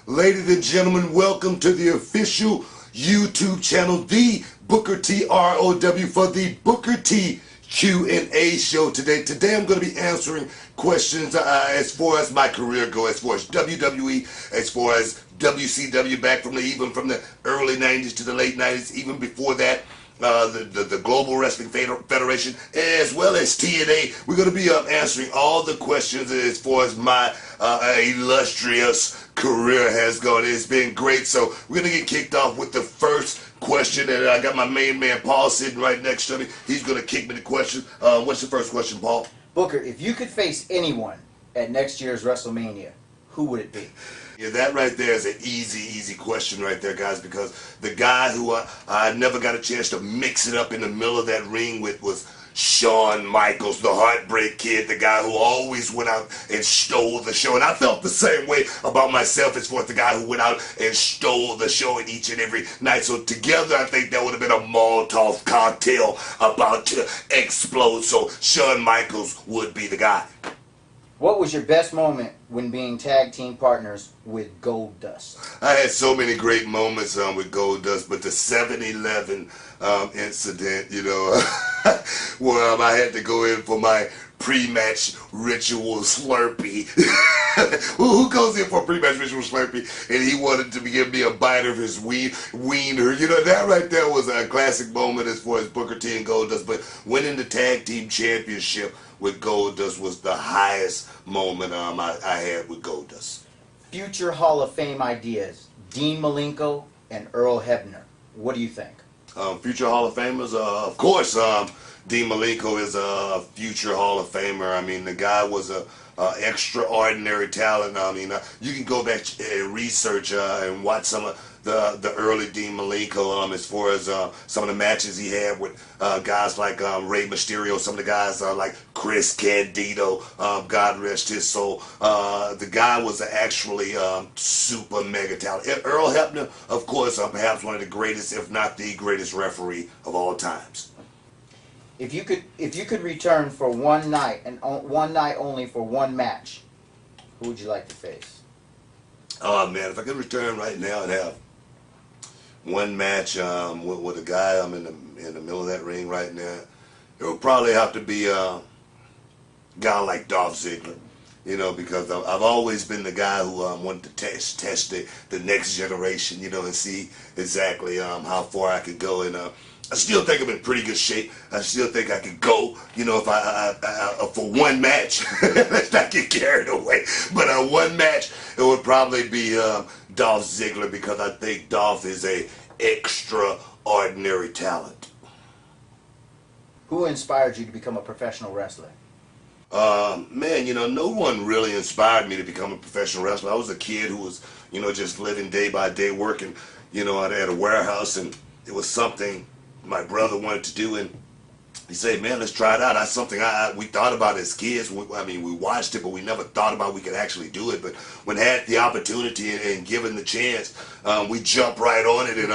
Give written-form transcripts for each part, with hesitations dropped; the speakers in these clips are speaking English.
Ladies and gentlemen, welcome to the official YouTube channel, The Booker.T.Row for the Booker T Q&A show today. Today I'm going to be answering questions as far as my career goes, as far as WWE, as far as WCW, back from even from the early 90s to the late 90s, even before that. The Global Wrestling Federation, as well as TNA. We're going to be answering all the questions as far as my illustrious career has gone. It's been great. So we're going to get kicked off with the first question, and I got my main man Paul sitting right next to me. He's going to kick me the question. What's the first question, Paul? Booker, if you could face anyone at next year's WrestleMania, who would it be? Yeah, that right there is an easy question right there, guys, because the guy who I never got a chance to mix it up in the middle of that ring with was Shawn Michaels, the Heartbreak Kid, the guy who always went out and stole the show. And I felt the same way about myself as far as the guy who went out and stole the show each and every night. So together, I think that would have been a Molotov cocktail about to explode. So Shawn Michaels would be the guy. What was your best moment when being tag team partners with Goldust? I had so many great moments with Goldust, but the 7-Eleven incident, where I had to go in for my pre-match ritual Slurpee. Who goes in for a pre-match ritual Slurpee and he wanted to give me a bite of his wiener? That right there was a classic moment as far as Booker T and Goldust, but winning the tag team championship with Goldust was the highest moment I had with Goldust. Future Hall of Fame ideas, Dean Malenko and Earl Hebner. What do you think? Future Hall of Famers, of course, Dean Malenko is a future Hall of Famer. I mean, the guy was a extraordinary talent. I mean, you can go back and research and watch some of the early Dean Malenko as far as some of the matches he had with guys like Rey Mysterio, some of the guys like Chris Candido, God rest his soul. The guy was actually super mega talent. Earl Hebner, of course, perhaps one of the greatest, if not the greatest referee of all times. If you could return for one night and one night only for one match, who would you like to face? Oh man, if I could return right now and have one match with a guy I'm in the middle of that ring right now, it would probably have to be a guy like Dolph Ziggler. Because I've always been the guy who wanted to test the next generation, and see exactly how far I could go. And I still think I'm in pretty good shape. I still think I could go, if I for one match. Let's not get carried away. But one match, it would probably be Dolph Ziggler, because I think Dolph is a extraordinary talent. Who inspired you to become a professional wrestler? Man, no one really inspired me to become a professional wrestler. I was a kid who was, just living day by day, working, at a warehouse, and it was something my brother wanted to do, and he said, man, let's try it out. That's something we thought about as kids. We watched it, but we never thought about we could actually do it. But when had the opportunity and given the chance, we jumped right on it, and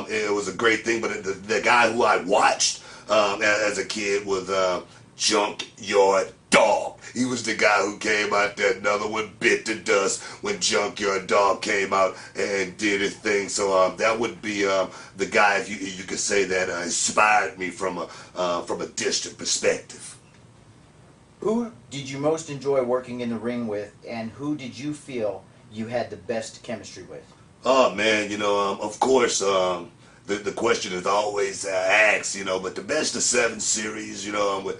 it was a great thing. But the guy who I watched as a kid was Junkyard Dog. He was the guy who came out there. Another one bit the dust when Junkyard Dog came out and did his thing. So that would be the guy, if you could say, that inspired me from a distant perspective. Who did you most enjoy working in the ring with, and who did you feel you had the best chemistry with? Oh man, of course. The question is always asked, but the best of 7 series, with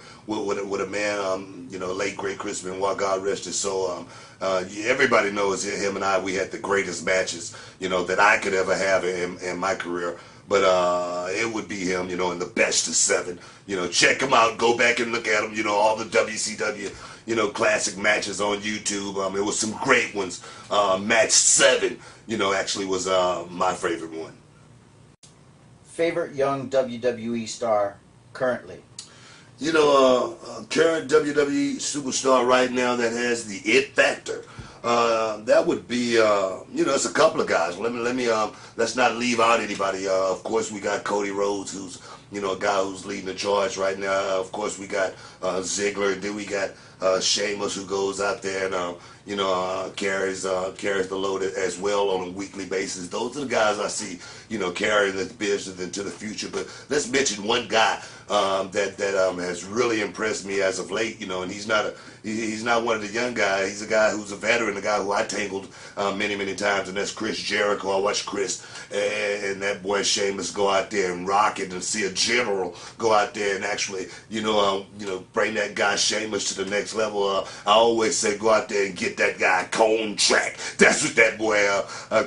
a man, late great Chris Benoit, God rest his soul. Everybody knows him and I. We had the greatest matches, that I could ever have in my career. But it would be him, in the best of 7. Check him out. Go back and look at him. All the WCW, classic matches on YouTube. It was some great ones. Match 7, actually was my favorite one. Favorite young WWE star currently? Current WWE superstar right now that has the it factor. That would be, it's a couple of guys. Let's not leave out anybody. Of course, we got Cody Rhodes, who's, a guy who's leading the charge right now. Of course, we got Ziggler. Then we got Sheamus, who goes out there and carries the load as well on a weekly basis. Those are the guys I see, carrying this business into the future. But let's mention one guy that has really impressed me as of late. And he's not one of the young guys. He's a guy who's a veteran, a guy who I tangled many times, and that's Chris Jericho. I watched Chris and that boy Sheamus go out there and rock it, and see a general go out there and actually, bring that guy Sheamus to the next level. I always say go out there and get that guy contract. That's what that boy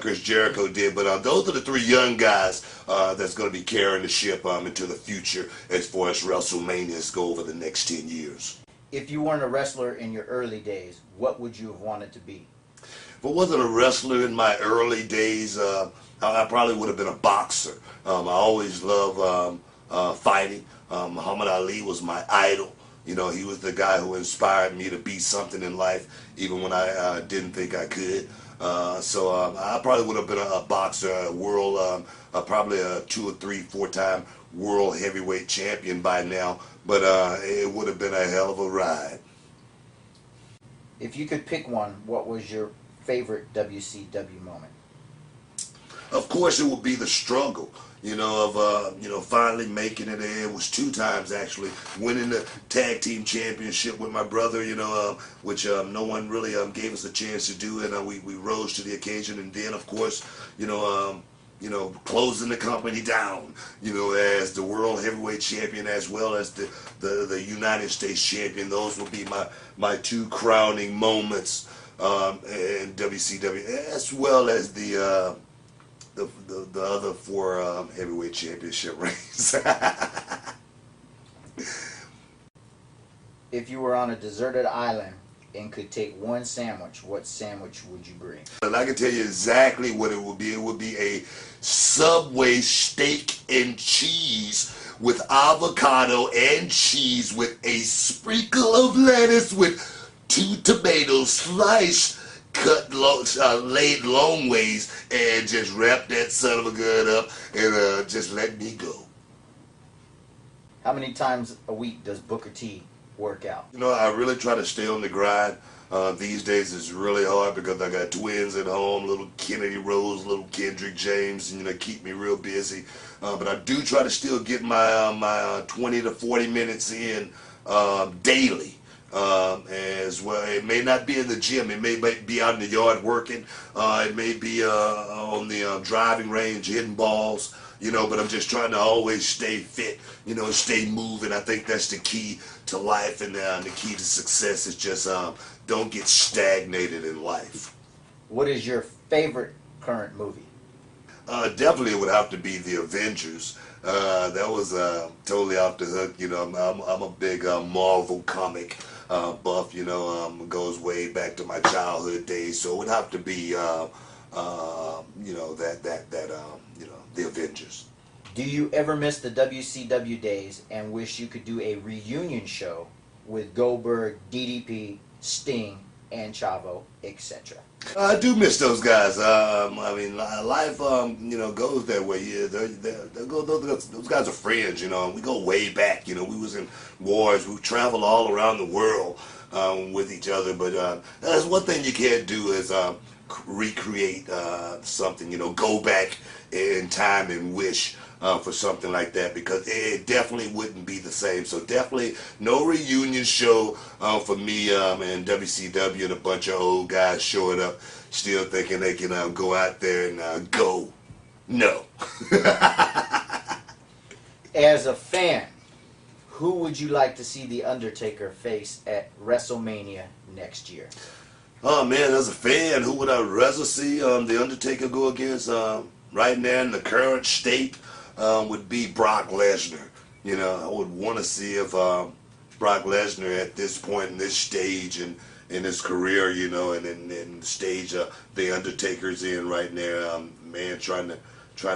Chris Jericho did. But those are the three young guys that's going to be carrying the ship into the future as far as WrestleManias go over the next 10 years. If you weren't a wrestler in your early days, what would you have wanted to be? If I wasn't a wrestler in my early days, I probably would have been a boxer. I always loved fighting. Muhammad Ali was my idol. He was the guy who inspired me to be something in life, even when I didn't think I could. So I probably would have been a boxer, probably a 2 or 3, 4-time world heavyweight champion by now. But it would have been a hell of a ride. If you could pick one, what was your favorite WCW moment? Of course, it would be the struggle, of finally making it. It was 2 times actually, winning the tag team championship with my brother, which no one really gave us a chance to do, and we rose to the occasion. And then, of course, closing the company down, as the world heavyweight champion as well as the United States champion. Those will be my 2 crowning moments in WCW, as well as the other 4 heavyweight championship reigns. If you were on a deserted island and could take one sandwich, what sandwich would you bring? And I can tell you exactly what it would be. It would be a Subway steak and cheese with avocado and cheese with a sprinkle of lettuce with 2 tomatoes sliced, cut laid long ways, and just wrap that son of a gun up and just let me go. How many times a week does Booker T work out? I really try to stay on the grind. These days it's really hard because I got twins at home, little Kennedy Rose, little Kendrick James, and keep me real busy. But I do try to still get my 20 to 40 minutes in daily. As well, it may not be in the gym. It may be out in the yard working. It may be on the driving range hitting balls. But I'm just trying to always stay fit. Stay moving. I think that's the key to life, and the key to success is just don't get stagnated in life. What is your favorite current movie? Definitely it would have to be The Avengers. That was totally off the hook. I'm a big Marvel comic buff. Goes way back to my childhood days. So it would have to be The Avengers. Do you ever miss the WCW days and wish you could do a reunion show with Goldberg, DDP, Sting, and Chavo, etc.? I do miss those guys. Life, goes that way. Yeah, those guys are friends. We go way back. We was in wars. We travel all around the world with each other. But that's one thing you can't do is recreate something. Go back in time and wish for something like that, because it definitely wouldn't be the same. So definitely no reunion show for me and WCW and a bunch of old guys showing up still thinking they can go out there and go. No. As a fan, who would you like to see The Undertaker face at WrestleMania next year? Oh man, as a fan, who would I rather see The Undertaker go against? Right now in the current state would be Brock Lesnar. I would want to see if Brock Lesnar at this point in this stage and in his career, and in the stage The Undertaker's in right now, man, trying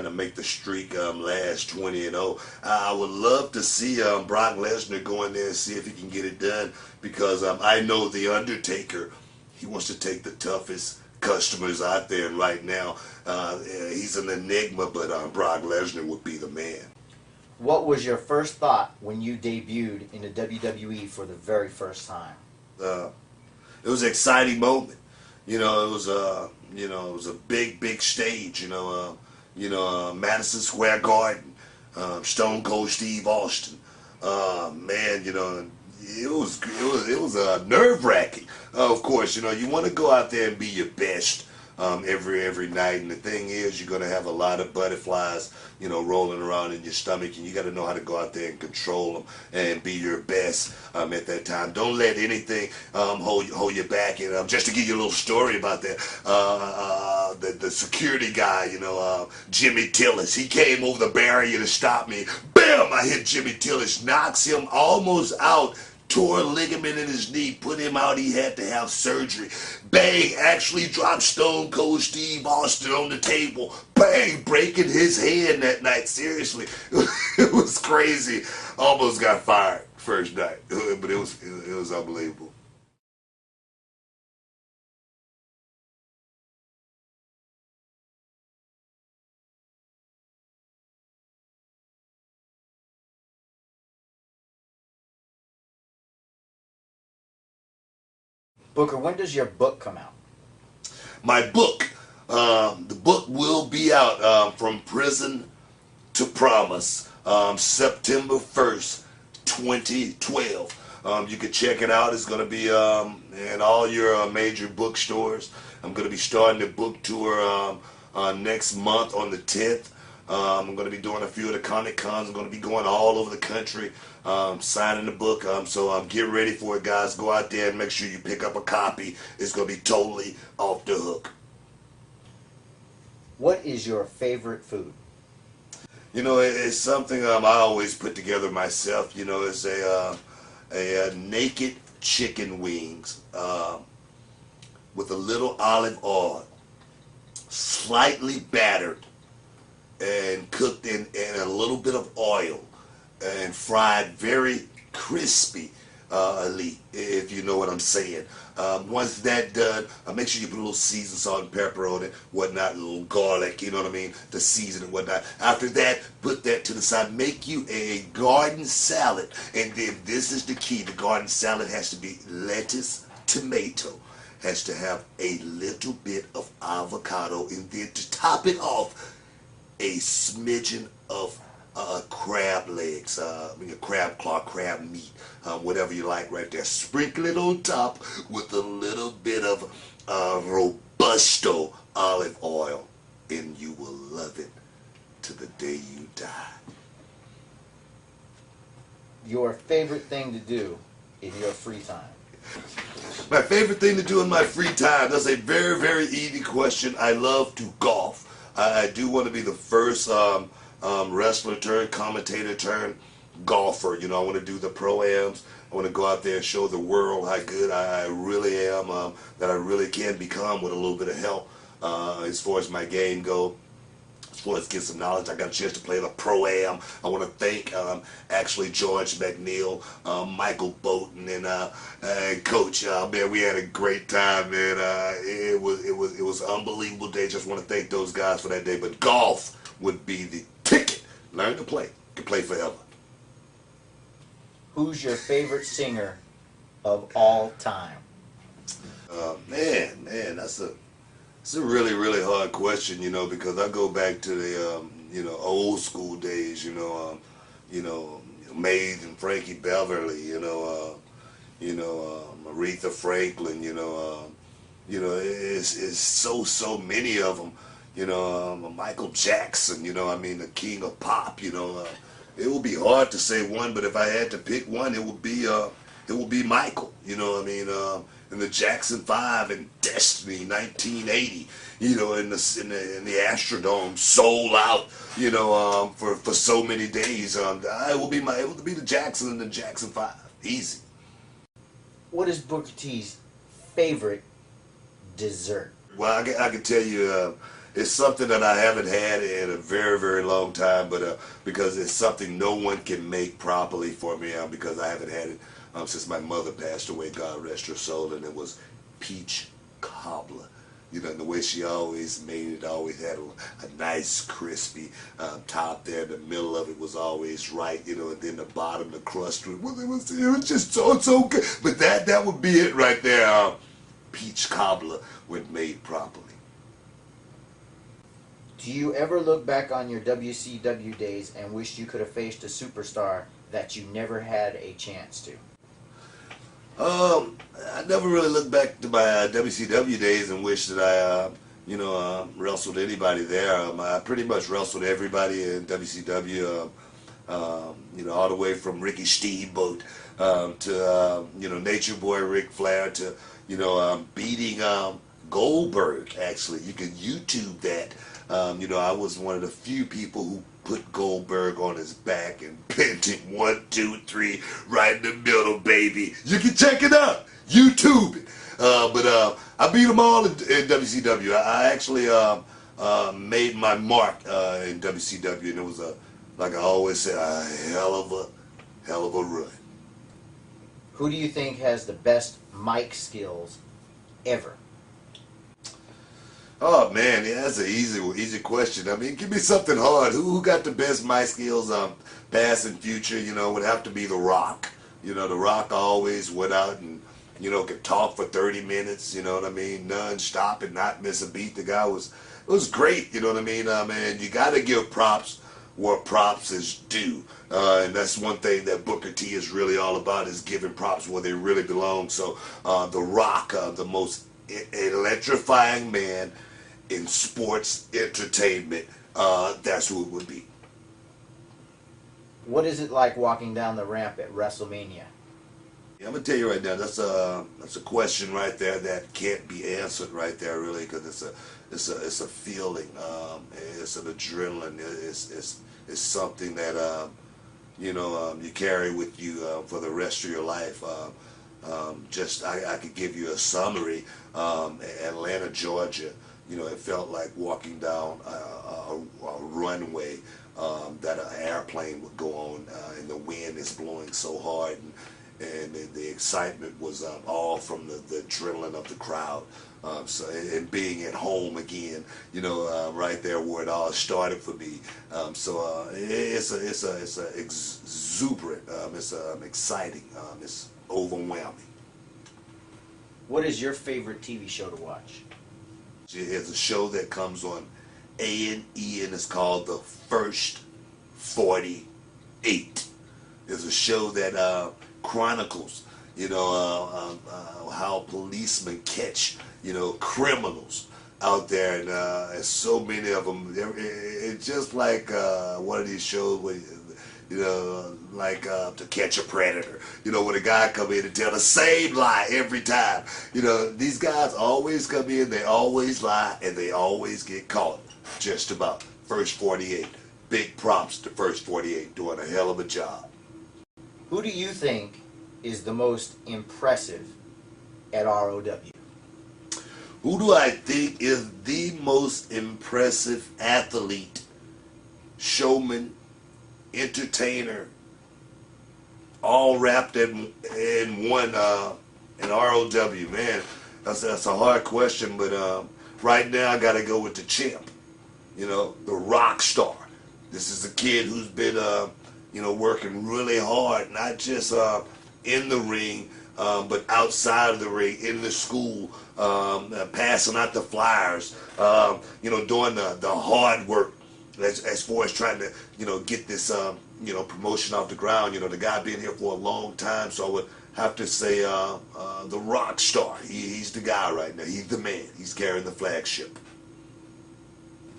to make the streak last 20-0. I would love to see Brock Lesnar go in there and see if he can get it done, because I know The Undertaker, he wants to take the toughest customers out there, and right now he's an enigma, but Brock Lesnar would be the man. What was your first thought when you debuted in the WWE for the very first time? Uh, it was an exciting moment. You know, it was it was a big stage. Madison Square Garden, Stone Cold Steve Austin. Man, it was nerve wracking. Of course, you want to go out there and be your best every night. And the thing is, you're gonna have a lot of butterflies, rolling around in your stomach, and you got to know how to go out there and control them and be your best at that time. Don't let anything hold you back. And just to give you a little story about that, the security guy, Jimmy Tillis, he came over the barrier to stop me. Bam! I hit Jimmy Tillis, knocks him almost out. Tore a ligament in his knee, put him out. He had to have surgery. Bang! Actually dropped Stone Cold Steve Austin on the table. Bang! Breaking his hand that night. Seriously, it was crazy. Almost got fired first night, but it was unbelievable. Booker, when does your book come out? My book, the book will be out from prison to promise, September 1st, 2012. You can check it out. It's going to be in all your major bookstores. I'm going to be starting the book tour next month on the 10th. I'm going to be doing a few of the Comic Cons. I'm going to be going all over the country signing the book. So get ready for it, guys. Go out there and make sure you pick up a copy. It's going to be totally off the hook. What is your favorite food? It's something I always put together myself. It's a naked chicken wings with a little olive oil, slightly battered and cooked in a little bit of oil and fried very crispy, if you know what I'm saying. Once that done, make sure you put a little seasoned salt and pepper on it, whatnot, a little garlic, you know what I mean, to season and whatnot. After that, put that to the side. Make you a garden salad. And then this is the key. The garden salad has to be lettuce, tomato, has to have a little bit of avocado, and then to top it off, a smidgen of crab legs, crab claw, crab meat, whatever you like right there. Sprinkle it on top with a little bit of Robusto olive oil, and you will love it to the day you die. Your favorite thing to do in your free time? My favorite thing to do in my free time, that's a very, very easy question. I love to golf. I do want to be the first wrestler turned commentator turned golfer. I want to do the pro-ams. I want to go out there and show the world how good I really am, that I really can become with a little bit of help as far as my game go. As far as get some knowledge, I got a chance to play the pro-am. I want to thank actually George McNeil, Michael Bolton, and Coach. Man, we had a great time, man. It was an unbelievable day. Just want to thank those guys for that day. But golf would be the ticket. Learn to play. You can play forever. Who's your favorite singer of all time? Man, it's a really, really hard question, because I go back to the, old school days, Mays and Frankie Beverly, Aretha Franklin, it's so many of them, Michael Jackson, the king of pop, it would be hard to say one, but if I had to pick one, it would be Michael, in the Jackson 5 and Destiny 1980, in the Astrodome, sold out, for so many days. It would be the Jackson and the Jackson 5, easy. What is Booker T's favorite dessert? Well, I can tell you, it's something that I haven't had in a very, very long time, but because it's something no one can make properly for me, because I haven't had it since my mother passed away, God rest her soul, and it was peach cobbler. You know, and the way she always made it, always had a nice crispy top there. The middle of it was always right, you know, and then the bottom, the crust, it was just so good. But that would be it right there. Peach cobbler when made properly. Do you ever look back on your WCW days and wish you could have faced a superstar that you never had a chance to? I never really looked back to my WCW days and wish that I, wrestled anybody there. I pretty much wrestled everybody in WCW, all the way from Ricky Steamboat to, Nature Boy Ric Flair to, beating Goldberg, actually. You can YouTube that. I was one of the few people who put Goldberg on his back and pinned him 1, 2, 3 right in the middle, baby. You can check it out. YouTube it. But I beat them all in WCW. I actually made my mark in WCW, and it was like I always say, a hell of a run. Who do you think has the best mic skills ever? Oh man, yeah, that's an easy question. I mean, give me something hard. Who got the best mic skills, past and future? Would have to be The Rock. The Rock always went out and could talk for 30 minutes. You know what I mean, non-stop and not miss a beat. The guy was great. You know what I mean, man. You got to give props where props is due, and that's one thing that Booker T is really all about, is giving props where they really belong. So, The Rock, the most electrifying man in sports entertainment, that's who it would be. What is it like walking down the ramp at WrestleMania? Yeah, I'm gonna tell you right now, that's a question right there that can't be answered right there, really, because it's a feeling, it's an adrenaline, it's something that you carry with you for the rest of your life. I could give you a summary. Atlanta, Georgia, it felt like walking down a runway that an airplane would go on, and the wind is blowing so hard, and the excitement was all from the adrenaline of the crowd. And being at home again, right there where it all started for me. It's exuberant. It's exciting. It's overwhelming. What is your favorite TV show to watch? It's a show that comes on A&E, and it's called The First 48. It's a show that chronicles, how policemen catch, criminals out there, and so many of them. It's just like one of these shows where, like To Catch a Predator, when a guy come in and tell the same lie every time. These guys always come in, they always lie, and they always get caught. Just about. First 48. Big props to First 48, doing a hell of a job. Who do you think is the most impressive at ROW? Who do I think is the most impressive athlete, showman, entertainer, all wrapped in one in ROW? Man, that's a hard question, but right now I got to go with the champ, the rock star. This is a kid who's been working really hard, not just in the ring, but outside of the ring, in the school, passing out the flyers, doing the hard work as far as trying to, get this, promotion off the ground. The guy been here for a long time, so I would have to say the rock star. He's the guy right now. He's the man. He's carrying the flagship.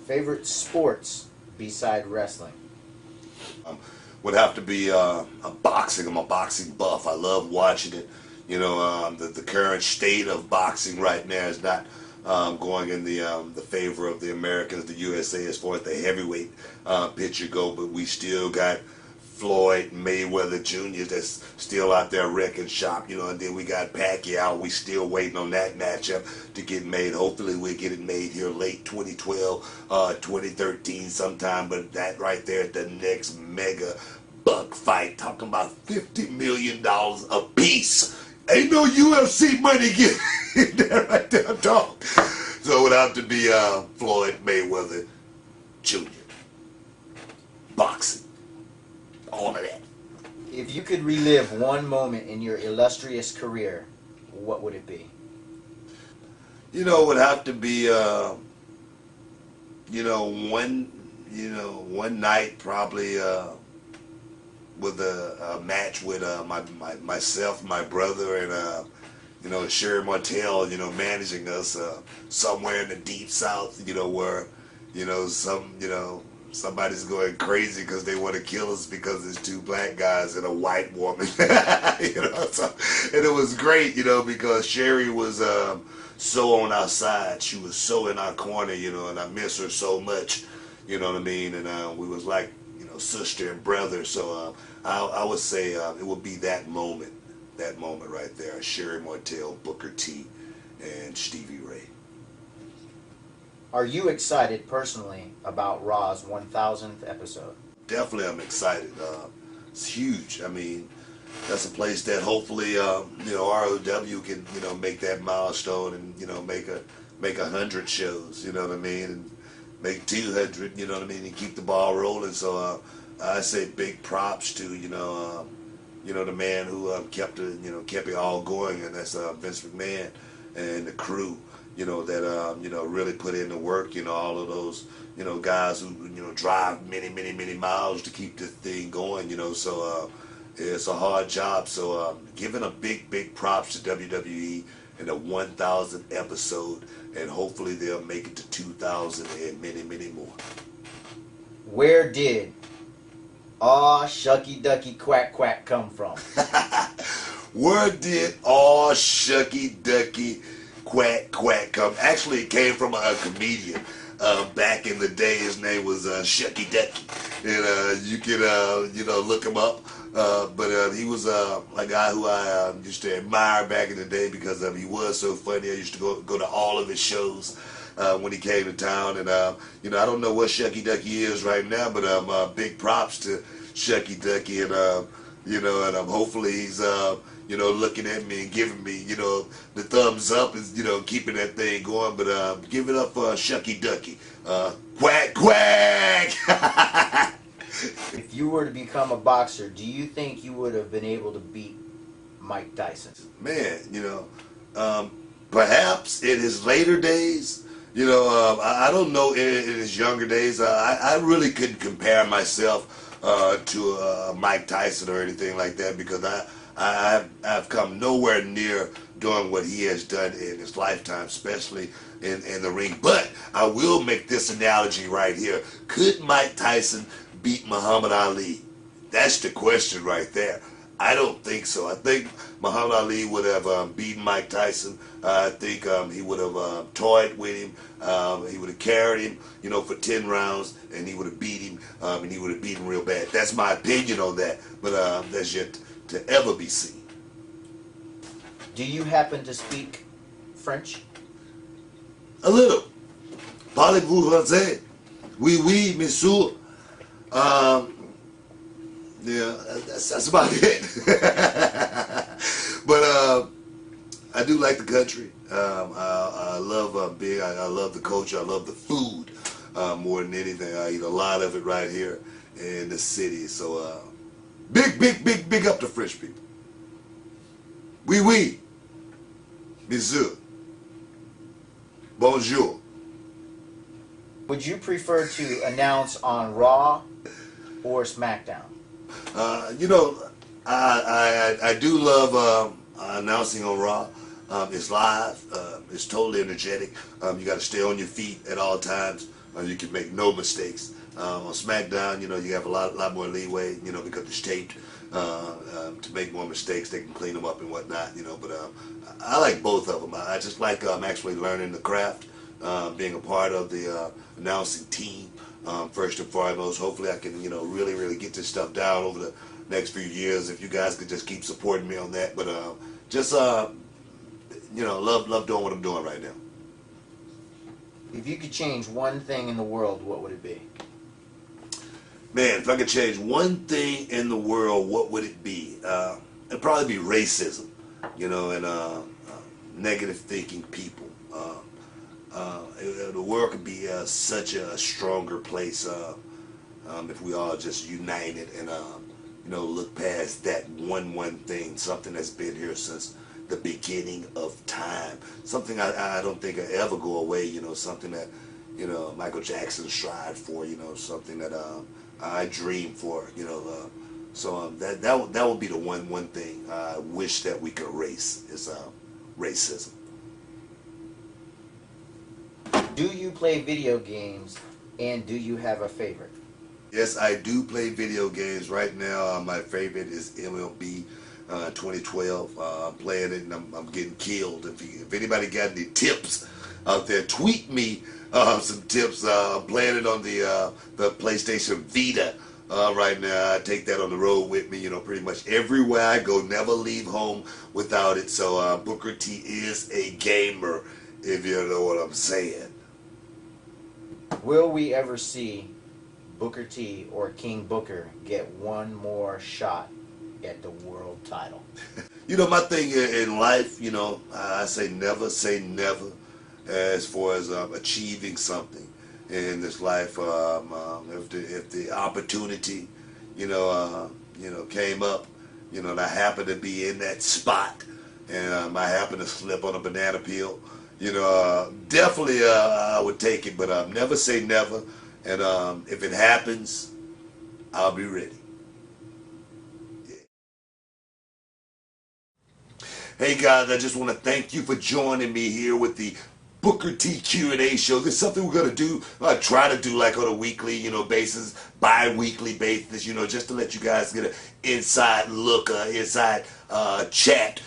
Favorite sports beside wrestling? Would have to be boxing. I'm a boxing buff. I love watching it. The current state of boxing right now is not going in the favor of the Americans, the USA, as far as the heavyweight picture go. But we still got Floyd Mayweather Jr. that's still out there wrecking shop, and then we got Pacquiao. We still waiting on that matchup to get made. Hopefully we'll get it made here late 2012, 2013 sometime. But that right there, the next mega buck fight, talking about $50 million a piece. Ain't no UFC money getting in there right there, dog. So it would have to be Floyd Mayweather Jr. Boxing. All of that. If you could relive one moment in your illustrious career, what would it be? You know, it would have to be, one night probably with a match with myself, my brother, and Sherry Martell, managing us somewhere in the deep south, where, somebody's going crazy because they want to kill us because there's two black guys and a white woman. And it was great, because Sherry was so on our side. She was so in our corner, and I miss her so much, you know what I mean? And we was like, sister and brother. So I would say it would be that moment right there. Sherry Martell, Booker T, and Stevie Ray. Are you excited personally about Raw's 1000th episode? Definitely, I'm excited. It's huge. I mean, that's a place that hopefully, ROW can, make that milestone and, make 100 shows, you know what I mean, and make 200, you know what I mean, and keep the ball rolling. So I say big props to, the man who kept it all going, and that's Vince McMahon and the crew. That really put in the work, all of those, guys who, drive many miles to keep this thing going, so it's a hard job. So giving a big props to WWE in the 1000th episode, and hopefully they'll make it to 2000 and many more. Where did Aw Shucky Ducky Quack Quack come from? Where did Aw Shucky Ducky Quack Quack come? Actually, it came from a comedian back in the day. His name was Shucky Ducky, and you can look him up. But he was a guy who I used to admire back in the day because he was so funny. I used to go to all of his shows when he came to town, and I don't know what Shucky Ducky is right now, but big props to Shucky Ducky, and and hopefully he's looking at me and giving me, the thumbs up, is, keeping that thing going. But give it up for Shucky Ducky. Quack, quack! If you were to become a boxer, do you think you would have been able to beat Mike Tyson? Man, perhaps in his later days, I don't know in his younger days. I really couldn't compare myself to Mike Tyson or anything like that, because I've come nowhere near doing what he has done in his lifetime, especially in the ring. But I will make this analogy right here. Could Mike Tyson beat Muhammad Ali? That's the question right there. I don't think so. I think Muhammad Ali would have beaten Mike Tyson. I think he would have toyed with him. He would have carried him, for 10 rounds, and he would have beat him, and he would have beat him real bad. That's my opinion on that, but that's yet to ever be seen. Do you happen to speak French? A little. Parlez-vous français? Oui, monsieur. Yeah, that's about it. But I do like the country. I love being. I love the culture. I love the food more than anything. I eat a lot of it right here in the city. So big up to French people. Oui, monsieur. Bonjour. Would you prefer to announce on Raw or SmackDown? I do love announcing on Raw. It's live. It's totally energetic. You got to stay on your feet at all times. You can make no mistakes. On SmackDown, you have a lot more leeway, because it's taped. To make more mistakes, they can clean them up and whatnot, But I like both of them. I just like actually learning the craft, being a part of the announcing team. First and foremost, hopefully I can, really get this stuff down over the next few years. If you guys could just keep supporting me on that, but just love doing what I'm doing right now. If you could change one thing in the world, what would it be? Man, if I could change one thing in the world, what would it be? It'd probably be racism, and negative thinking people. the world could be such a stronger place if we all just united and look past that one thing, something that's been here since the beginning of time, something I don't think will ever go away. Something that Michael Jackson strived for. Something that I dream for. So that would be the one thing I wish that we could erase is racism. Do you play video games, and do you have a favorite? Yes, I do play video games. Right now, my favorite is MLB 2012. I'm playing it and I'm getting killed. If anybody got any tips out there, tweet me some tips. I'm playing it on the PlayStation Vita right now. I take that on the road with me, pretty much everywhere I go. Never leave home without it. So Booker T is a gamer, if you know what I'm saying. Will we ever see Booker T or King Booker get one more shot at the world title? My thing in life, I say never as far as achieving something in this life. If the opportunity, came up, and I happened to be in that spot, and I happened to slip on a banana peel, definitely I would take it, but never say never. And if it happens, I'll be ready. Yeah. Hey guys, I just want to thank you for joining me here with the Booker T Q&A show. This is something we're going to do, try to do like on a weekly, basis, bi-weekly basis, just to let you guys get an inside look, inside chat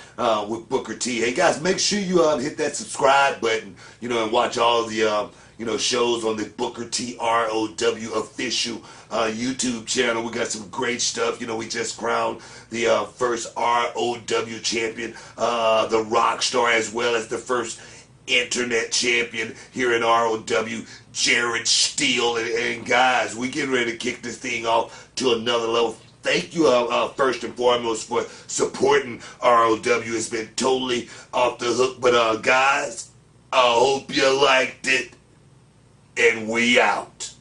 with Booker T. Hey guys, make sure you hit that subscribe button, and watch all the shows on the Booker T ROW official YouTube channel. We got some great stuff. We just crowned the first ROW champion, the rock star, as well as the first internet champion here in ROW, Jared Steele. And guys, we getting ready to kick this thing off to another level. Thank you first and foremost for supporting ROW. It's been totally off the hook. But guys, I hope you liked it. And we out.